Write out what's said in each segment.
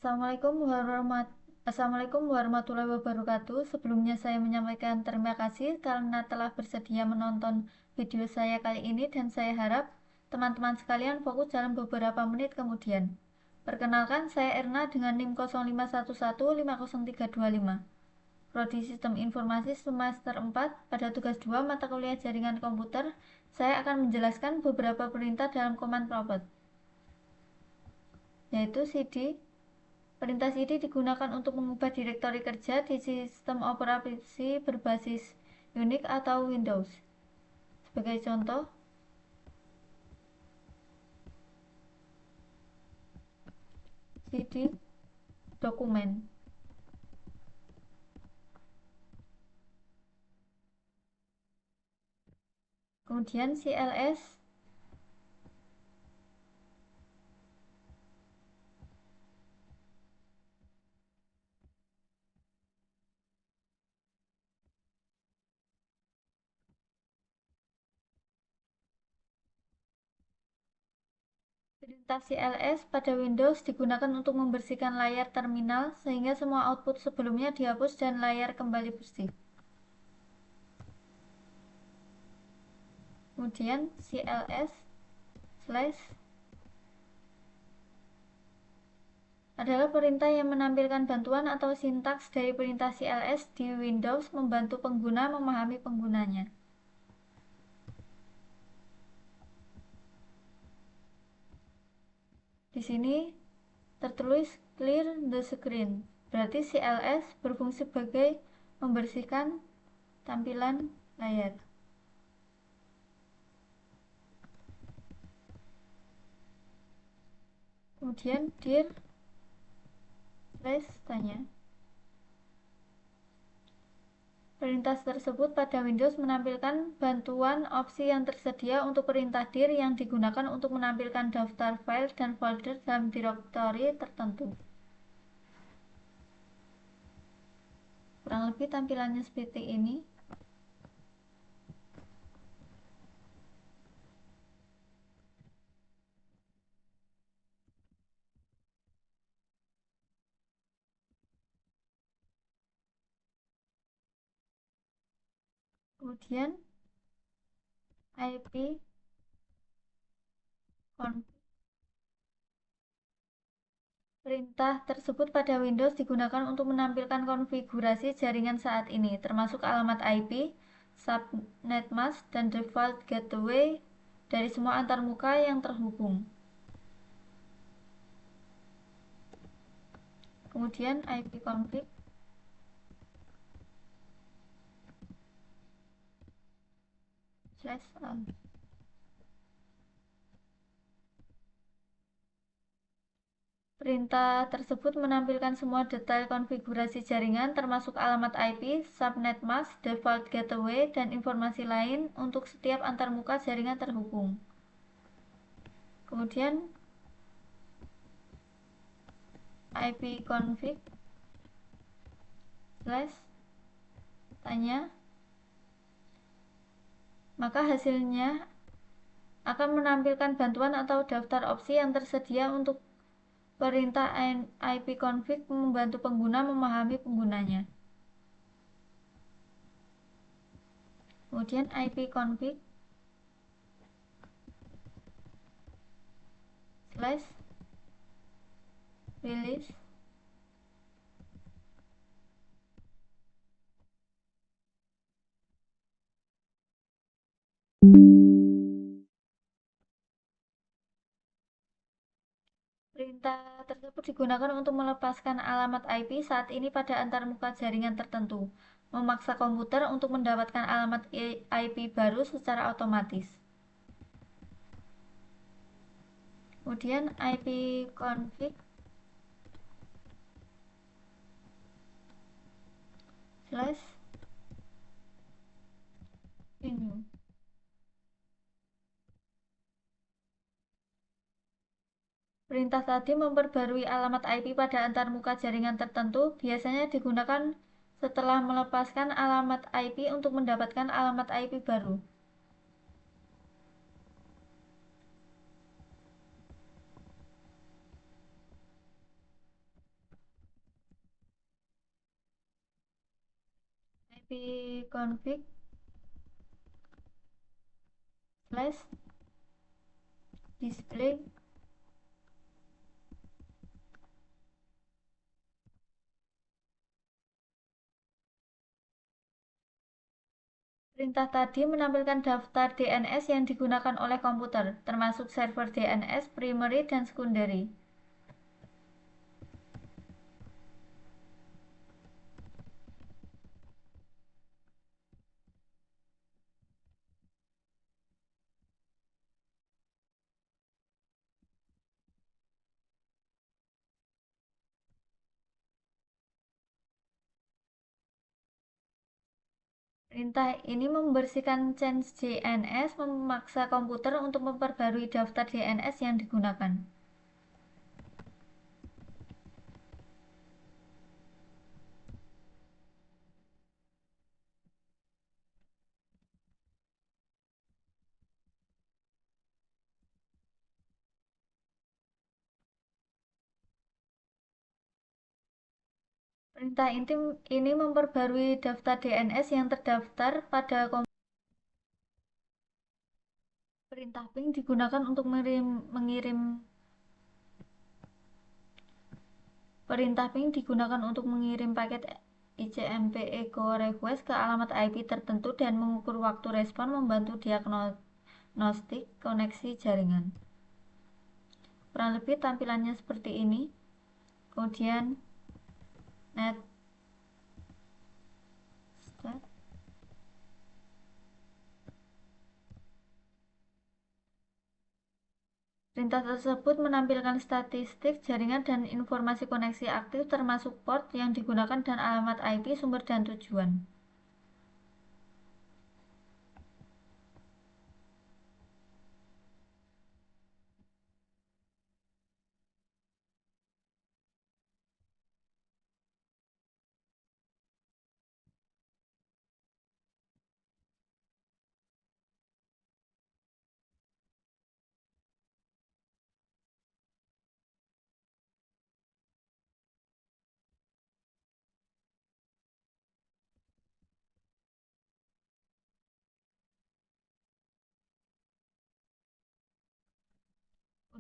Assalamualaikum warahmatullahi wabarakatuh. Sebelumnya saya menyampaikan terima kasih karena telah bersedia menonton video saya kali ini dan saya harap teman-teman sekalian fokus dalam beberapa menit kemudian. Perkenalkan, saya Erna dengan NIM 0511503525. Prodi Sistem Informasi semester 4 pada tugas 2 mata kuliah Jaringan Komputer. Saya akan menjelaskan beberapa perintah dalam command prompt, yaitu cd. Perintah cd digunakan untuk mengubah direktori kerja di sistem operasi berbasis Unix atau Windows. Sebagai contoh, cd dokumen. Kemudian cls Perintah cls pada Windows digunakan untuk membersihkan layar terminal sehingga semua output sebelumnya dihapus dan layar kembali bersih. Kemudian cls slash adalah perintah yang menampilkan bantuan atau sintaks dari perintah cls di Windows membantu pengguna memahami penggunanya. Di sini tertulis clear the screen, berarti cls berfungsi sebagai membersihkan tampilan layar. Kemudian dir tanya. Perintah tersebut pada Windows menampilkan bantuan opsi yang tersedia untuk perintah dir yang digunakan untuk menampilkan daftar file dan folder dalam direktori tertentu. Kurang lebih tampilannya seperti ini. Kemudian IP config. Perintah tersebut pada Windows digunakan untuk menampilkan konfigurasi jaringan saat ini, termasuk alamat IP, subnet mask, dan default gateway dari semua antarmuka yang terhubung. Kemudian ipconfig /all. Perintah tersebut menampilkan semua detail konfigurasi jaringan termasuk alamat IP, subnet mask, default gateway, dan informasi lain untuk setiap antarmuka jaringan terhubung. Kemudian ipconfig /tanya, maka hasilnya akan menampilkan bantuan atau daftar opsi yang tersedia untuk perintah ipconfig membantu pengguna memahami penggunanya. Kemudian ipconfig /release Perintah tersebut digunakan untuk melepaskan alamat IP saat ini pada antarmuka jaringan tertentu, memaksa komputer untuk mendapatkan alamat IP baru secara otomatis. Kemudian ipconfig /new. Perintah tadi memperbarui alamat IP pada antarmuka jaringan tertentu biasanya digunakan setelah melepaskan alamat IP untuk mendapatkan alamat IP baru. pconfig / display perintah tadi menampilkan daftar DNS yang digunakan oleh komputer, termasuk server DNS, primary, dan secondary. Perintah ini membersihkan change DNS, memaksa komputer untuk memperbarui daftar DNS yang digunakan. Perintah ini memperbarui daftar DNS yang terdaftar pada komputer. Perintah ping digunakan untuk mengirim paket ICMP echo request ke alamat IP tertentu dan mengukur waktu respon, membantu diagnostik koneksi jaringan. Kurang lebih tampilannya seperti ini. Kemudian net start. Perintah tersebut menampilkan statistik jaringan dan informasi koneksi aktif, termasuk port yang digunakan dan alamat IP sumber dan tujuan.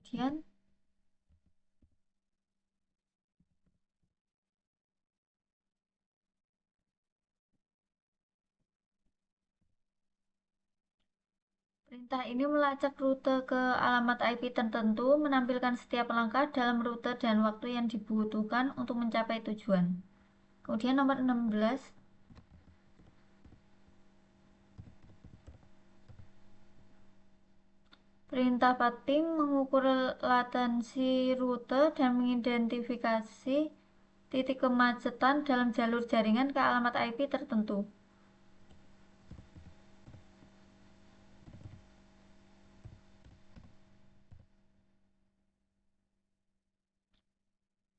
Kemudian perintah ini melacak rute ke alamat IP tertentu, menampilkan setiap langkah dalam rute dan waktu yang dibutuhkan untuk mencapai tujuan. Kemudian nomor 16. Perintah pathing mengukur latensi rute dan mengidentifikasi titik kemacetan dalam jalur jaringan ke alamat IP tertentu.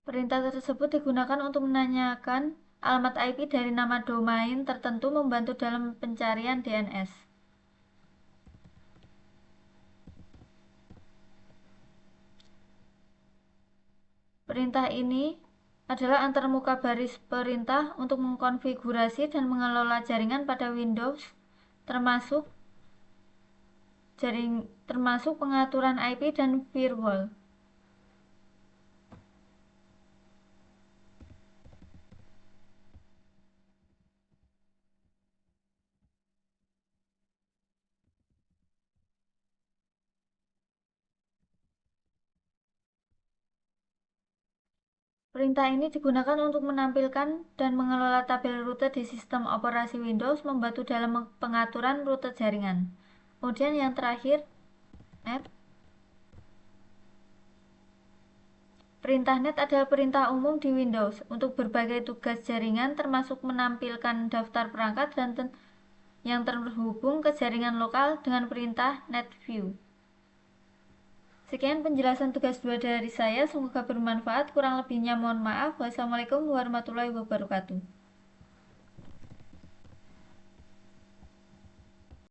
Perintah tersebut digunakan untuk menanyakan alamat IP dari nama domain tertentu, membantu dalam pencarian DNS. Perintah ini adalah antarmuka baris perintah untuk mengkonfigurasi dan mengelola jaringan pada Windows, termasuk pengaturan IP dan firewall. Perintah ini digunakan untuk menampilkan dan mengelola tabel rute di sistem operasi Windows, membantu dalam pengaturan rute jaringan. Kemudian yang terakhir, net. Perintah net adalah perintah umum di Windows untuk berbagai tugas jaringan, termasuk menampilkan daftar perangkat dan yang terhubung ke jaringan lokal dengan perintah netview. Sekian penjelasan tugas 2 dari saya, semoga bermanfaat. Kurang lebihnya mohon maaf. Wassalamualaikum warahmatullahi wabarakatuh.